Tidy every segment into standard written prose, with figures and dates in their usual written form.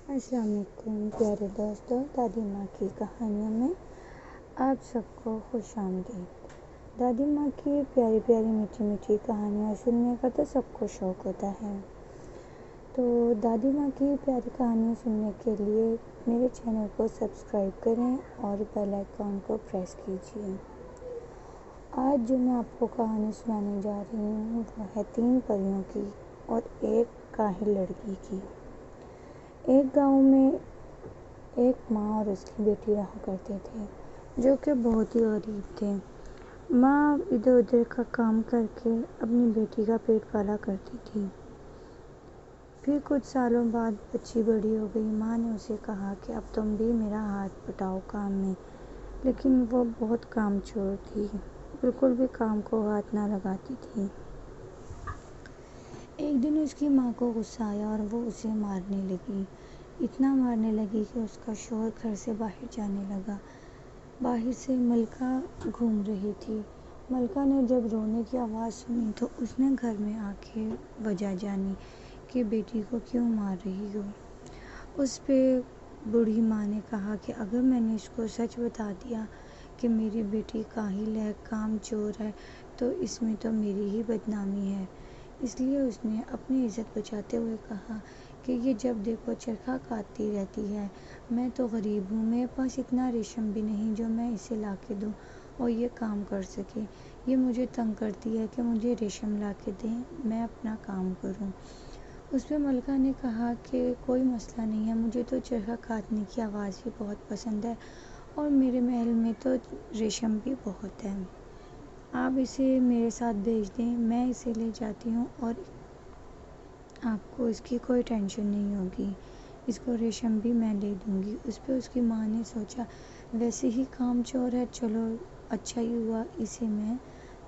السلام علیکم پیارے دوستوں، دادی ماں کی کہانیوں میں آپ سب کو خوش آمدید۔ دادی ماں کی پیاری پیاری میٹھی میٹھی کہانیاں سننے کا تو سب کو شوق ہوتا ہے، تو دادی ماں کی پیاری کہانیاں سننے کے لیے میرے چینل کو سبسکرائب کریں اور بیل آئیکن کو پریس کیجیے۔ آج جو میں آپ کو کہانی سنانے جا رہی ہوں وہ ہے 3 پریوں کی اور ایک کاہل لڑکی کی۔ ایک گاؤں میں ایک ماں اور اس کی بیٹی رہا کرتے تھے، جو کہ بہت ہی غریب تھے۔ ماں ادھر ادھر کا کام کر کے اپنی بیٹی کا پیٹ پالا کرتی تھی۔ پھر کچھ سالوں بعد بچی بڑی ہو گئی۔ ماں نے اسے کہا کہ اب تم بھی میرا ہاتھ بٹاؤ کام میں، لیکن وہ بہت کام چور تھی، بالکل بھی کام کو ہاتھ نہ لگاتی تھی۔ ایک دن اس کی ماں کو غصہ آیا اور وہ اسے مارنے لگی، اتنا مارنے لگی کہ اس کا شوہر گھر سے باہر جانے لگا۔ باہر سے ملکہ گھوم رہی تھی۔ ملکہ نے جب رونے کی آواز سنی تو اس نے گھر میں آ کے وجہ جانی کہ بیٹی کو کیوں مار رہی ہو۔ اس پہ بوڑھی ماں نے کہا کہ اگر میں نے اس کو سچ بتا دیا کہ میری بیٹی کاہل ہے، کام چور ہے، تو اس میں تو میری ہی بدنامی ہے۔ اس لیے اس نے اپنی عزت بچاتے ہوئے کہا کہ یہ جب دیکھو چرخہ کاٹتی رہتی ہے۔ میں تو غریب ہوں، میرے پاس اتنا ریشم بھی نہیں جو میں اسے لا کے دوں اور یہ کام کر سکے۔ یہ مجھے تنگ کرتی ہے کہ مجھے ریشم لا کے دیں، میں اپنا کام کروں۔ اس پہ ملکہ نے کہا کہ کوئی مسئلہ نہیں ہے، مجھے تو چرخہ کاٹنے کی آواز بھی بہت پسند ہے اور میرے محل میں تو ریشم بھی بہت ہے۔ آپ اسے میرے ساتھ بھیج دیں، میں اسے لے جاتی ہوں اور آپ کو اس کی کوئی ٹینشن نہیں ہوگی، اس کو ریشم بھی میں لے دوں گی۔ اس پہ اس کی ماں نے سوچا ویسے ہی کام چور ہے، چلو اچھا ہی ہوا، اسے میں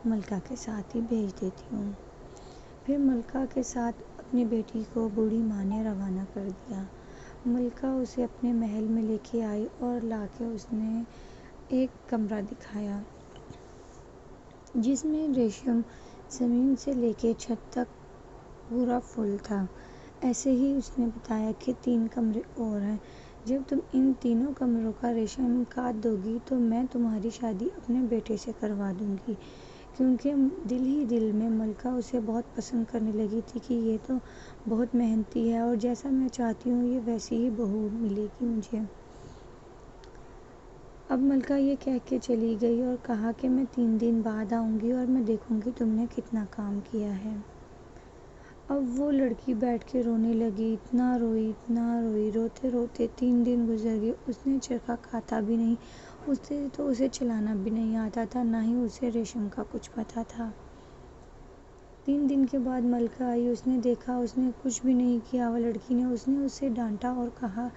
ملکہ کے ساتھ ہی بھیج دیتی ہوں۔ پھر ملکہ کے ساتھ اپنی بیٹی کو بوڑھی ماں نے روانہ کر دیا۔ ملکہ اسے اپنے محل میں لے کے آئی اور لا کے اس نے ایک کمرہ دکھایا جس میں ریشم زمین سے لے کے چھت تک پورا فل تھا۔ ایسے ہی اس نے بتایا کہ 3 کمرے اور ہیں، جب تم ان تینوں کمروں کا ریشم کاٹ دو گی تو میں تمہاری شادی اپنے بیٹے سے کروا دوں گی، کیونکہ دل ہی دل میں ملکہ اسے بہت پسند کرنے لگی تھی کہ یہ تو بہت محنتی ہے اور جیسا میں چاہتی ہوں یہ ویسی ہی بہو ملے گی مجھے۔ اب ملکہ یہ کہہ کے چلی گئی اور کہا کہ میں 3 دن بعد آؤں گی اور میں دیکھوں گی تم نے کتنا کام کیا ہے۔ اب وہ لڑکی بیٹھ کے رونے لگی، اتنا روئی، روتے روتے 3 دن گزر گئے۔ اس نے چرخہ کاتا بھی نہیں، اسے چلانا بھی نہیں آتا تھا، نہ ہی اسے ریشم کا کچھ پتا تھا۔ 3 دن کے بعد ملکہ آئی، اس نے دیکھا اس نے کچھ بھی نہیں کیا۔ وہ لڑکی نے اسے ڈانٹا اور کہا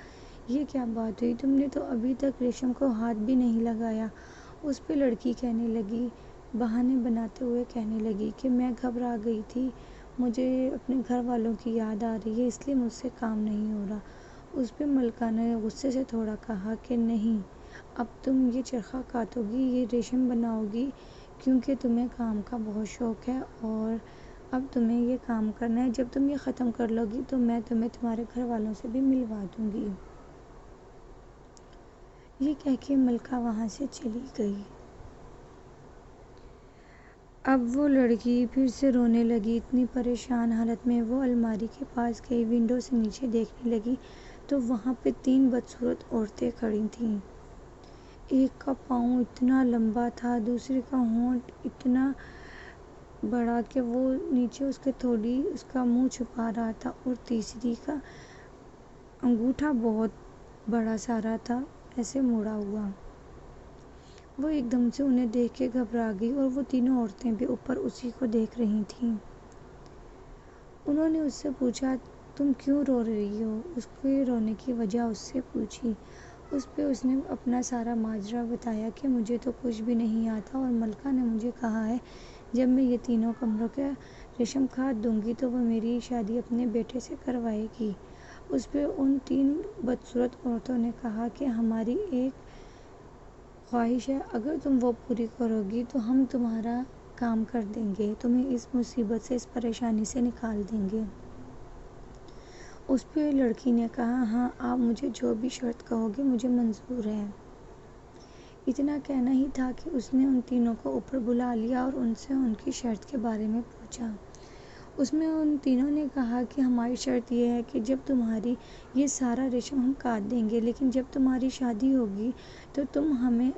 یہ کیا بات ہوئی، تم نے تو ابھی تک ریشم کو ہاتھ بھی نہیں لگایا۔ اس پہ لڑکی کہنے لگی، بہانے بناتے ہوئے کہنے لگی کہ میں گھبرا گئی تھی، مجھے اپنے گھر والوں کی یاد آ رہی ہے، اس لیے مجھ سے کام نہیں ہو رہا۔ اس پہ ملکہ نے غصے سے تھوڑا کہا کہ نہیں، اب تم یہ چرخہ کاٹو گی، یہ ریشم بناؤ گی، کیونکہ تمہیں کام کا بہت شوق ہے اور اب تمہیں یہ کام کرنا ہے۔ جب تم یہ ختم کر لو گی تو میں تمہیں تمہارے گھر والوں سے بھی ملوا دوں گی۔ یہ کہہ کے ملکہ وہاں سے چلی گئی۔ اب وہ لڑکی پھر سے رونے لگی، اتنی پریشان حالت میں وہ الماری کے پاس گئی، ونڈو سے نیچے دیکھنے لگی تو وہاں پہ 3 بدصورت عورتیں کھڑی تھیں۔ ایک کا پاؤں اتنا لمبا تھا، دوسرے کا ہونٹ اتنا بڑا کہ وہ نیچے اس کے تھوڑی اس کا منہ چھپا رہا تھا، اور تیسری کا انگوٹھا بہت بڑا سارا تھا، ایسے مڑا ہوا۔ وہ ایک دم سے انہیں دیکھ کے گھبرا گئی اور وہ تینوں عورتیں بھی اوپر اسی کو دیکھ رہی تھیں۔ انہوں نے اس سے پوچھا تم کیوں رو رہی ہو؟ اس کے رونے کی وجہ اس سے پوچھی۔ اس پہ اس نے اپنا سارا ماجرا بتایا کہ مجھے تو کچھ بھی نہیں آتا اور ملکہ نے مجھے کہا ہے جب میں یہ تینوں کمروں کا ریشم کاٹ دوں گی تو وہ میری شادی اپنے بیٹے سے کروائے گی۔ اس پہ ان 3 بدصورت عورتوں نے کہا کہ ہماری ایک خواہش ہے، اگر تم وہ پوری کرو گی تو ہم تمہارا کام کر دیں گے، تمہیں اس مصیبت سے، اس پریشانی سے نکال دیں گے۔ اس پہ لڑکی نے کہا ہاں آپ مجھے جو بھی شرط کہو گے مجھے منظور ہے۔ اتنا کہنا ہی تھا کہ اس نے ان تینوں کو اوپر بلا لیا اور ان سے ان کی شرط کے بارے میں پوچھا۔ اس میں ان تینوں نے کہا کہ ہماری شرط یہ ہے کہ جب تمہاری یہ سارا ریشم ہم کاٹ دیں گے، لیکن جب تمہاری شادی ہوگی تو تم ہمیں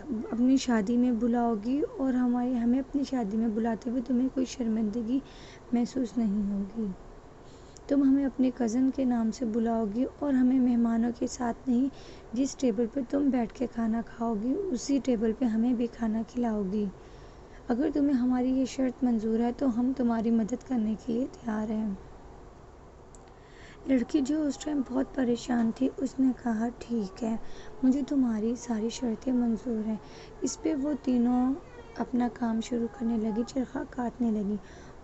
اپنی شادی میں بلاؤ گی اور ہمیں اپنی شادی میں بلاتے ہوئے تمہیں کوئی شرمندگی محسوس نہیں ہوگی۔ تم ہمیں اپنے کزن کے نام سے بلاؤ گی اور ہمیں مہمانوں کے ساتھ نہیں، جس ٹیبل پہ تم بیٹھ کے کھانا کھاؤ گی اسی ٹیبل پہ ہمیں بھی کھانا کھلاؤ گی۔ اگر تمہیں ہماری یہ شرط منظور ہے تو ہم تمہاری مدد کرنے کے لیے تیار ہیں۔ لڑکی جو اس ٹائم بہت پریشان تھی اس نے کہا ٹھیک ہے، مجھے تمہاری ساری شرطیں منظور ہیں۔ اس پہ وہ تینوں اپنا کام شروع کرنے لگی، چرخہ کاٹنے لگی۔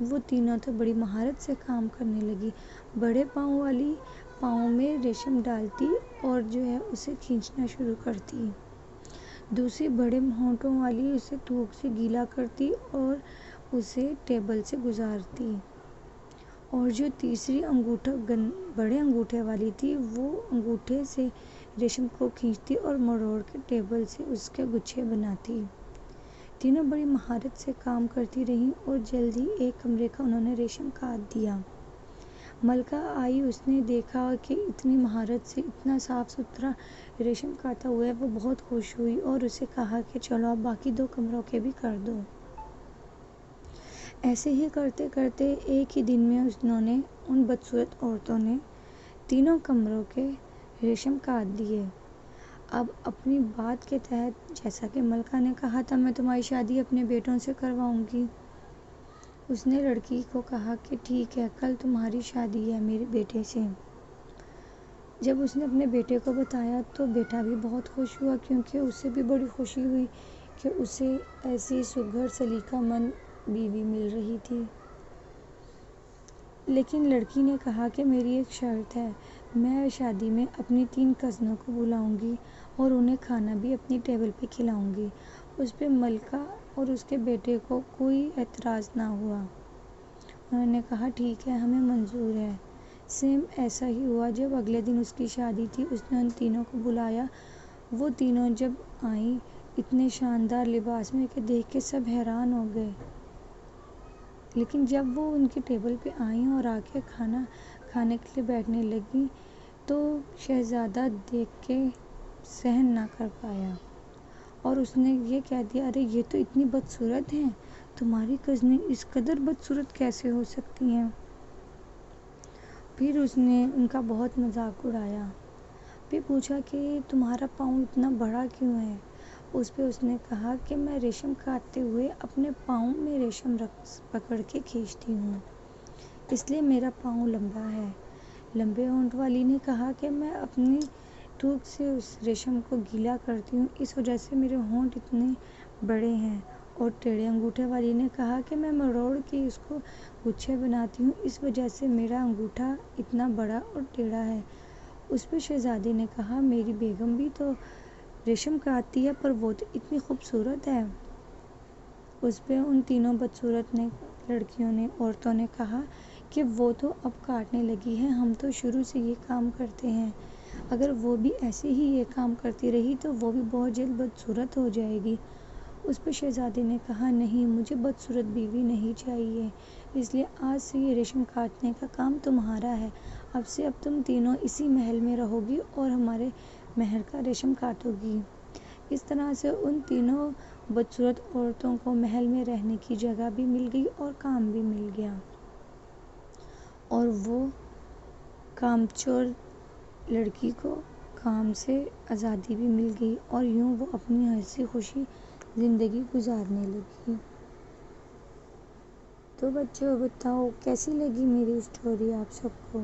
وہ تینوں تو بڑی مہارت سے کام کرنے لگی۔ بڑے پاؤں والی پاؤں میں ریشم ڈالتی اور جو ہے اسے کھینچنا شروع کرتی۔ دوسری بڑے ہونٹوں والی اسے تھوک سے گیلا کرتی اور اسے ٹیبل سے گزارتی، اور جو تیسری بڑے انگوٹھے والی تھی وہ انگوٹھے سے ریشم کو کھینچتی اور مروڑ کے ٹیبل سے اس کے گچھے بناتی۔ تینوں بڑی مہارت سے کام کرتی رہیں اور جلد ہی ایک کمرے کا انہوں نے ریشم کاٹ دیا۔ ملکہ آئی، اس نے دیکھا کہ اتنی مہارت سے اتنا صاف ستھرا ریشم کاٹا ہوا ہے، وہ بہت خوش ہوئی اور اسے کہا کہ چلو اب باقی 2 کمروں کے بھی کر دو۔ ایسے ہی کرتے کرتے ایک ہی دن میں ان بدصورت عورتوں نے 3 کمروں کے ریشم کاٹ دیے۔ اب اپنی بات کے تحت جیسا کہ ملکہ نے کہا تھا میں تمہاری شادی اپنے بیٹوں سے کرواؤں گی، اس نے لڑکی کو کہا کہ ٹھیک ہے کل تمہاری شادی ہے میرے بیٹے سے۔ جب اس نے اپنے بیٹے کو بتایا تو بیٹا بھی بہت خوش ہوا، کیونکہ اسے بھی بڑی خوشی ہوئی کہ اسے ایسی سگھڑ سلیقہ مند بیوی مل رہی تھی۔ لیکن لڑکی نے کہا کہ میری ایک شرط ہے، میں شادی میں اپنی 3 کزنوں کو بلاؤں گی اور انہیں کھانا بھی اپنی ٹیبل پہ کھلاؤں گی۔ اس پہ ملکہ اور اس کے بیٹے کو کوئی اعتراض نہ ہوا۔ انہوں نے کہا ٹھیک ہے ہمیں منظور ہے۔ سیم ایسا ہی ہوا۔ جب اگلے دن اس کی شادی تھی اس نے ان تینوں کو بلایا۔ وہ تینوں جب آئیں اتنے شاندار لباس میں کہ دیکھ کے سب حیران ہو گئے، لیکن جب وہ ان کی ٹیبل پہ آئیں اور آ کے کھانا کھانے کے لیے بیٹھنے لگیں تو شہزادہ دیکھ کے سہن نہ کر پایا اور اس نے یہ کہہ دیا ارے یہ تو اتنی بدصورت ہیں، تمہاری کزنیں اس قدر بدصورت کیسے ہو سکتی ہیں؟ پھر اس نے ان کا بہت مذاق اڑایا۔ پھر پوچھا کہ تمہارا پاؤں اتنا بڑا کیوں ہے؟ اس پہ اس نے کہا کہ میں ریشم کاٹتے ہوئے اپنے پاؤں میں ریشم پکڑ کے کھینچتی ہوں، اس لیے میرا پاؤں لمبا ہے۔ لمبے ہونٹ والی نے کہا کہ میں اپنی تھوک سے اس ریشم کو گیلا کرتی ہوں، اس وجہ سے میرے ہونٹ اتنے بڑے ہیں۔ اور ٹیڑھے انگوٹھے والی نے کہا کہ میں مروڑ کے اس کو گچھے بناتی ہوں، اس وجہ سے میرا انگوٹھا اتنا بڑا اور ٹیڑھا ہے۔ اس پہ شہزادے نے کہا میری بیگم بھی تو ریشم کاٹتی ہے پر وہ تو اتنی خوبصورت ہے۔ اس پہ ان تینوں بدصورت عورتوں نے کہا کہ وہ تو اب کاٹنے لگی ہے، ہم تو شروع سے یہ کام کرتے ہیں، اگر وہ بھی ایسے ہی یہ کام کرتی رہی تو وہ بھی بہت جلد بدصورت ہو جائے گی۔ اس پہ شہزادے نے کہا نہیں مجھے بدصورت بیوی نہیں چاہیے، اس لیے آج سے یہ ریشم کاٹنے کا کام تمہارا ہے، اب تم تینوں اسی محل میں رہو گی اور ہمارے محل کا ریشم کاٹو گی۔ اس طرح سے ان تینوں بدصورت عورتوں کو محل میں رہنے کی جگہ بھی مل گئی اور کام بھی مل گیا، اور وہ کامچور لڑکی کو کام سے آزادی بھی مل گئی اور یوں وہ اپنی ہنسی خوشی زندگی گزارنے لگی۔ تو بچوں بتاؤ کیسی لگی میری اسٹوری آپ سب کو؟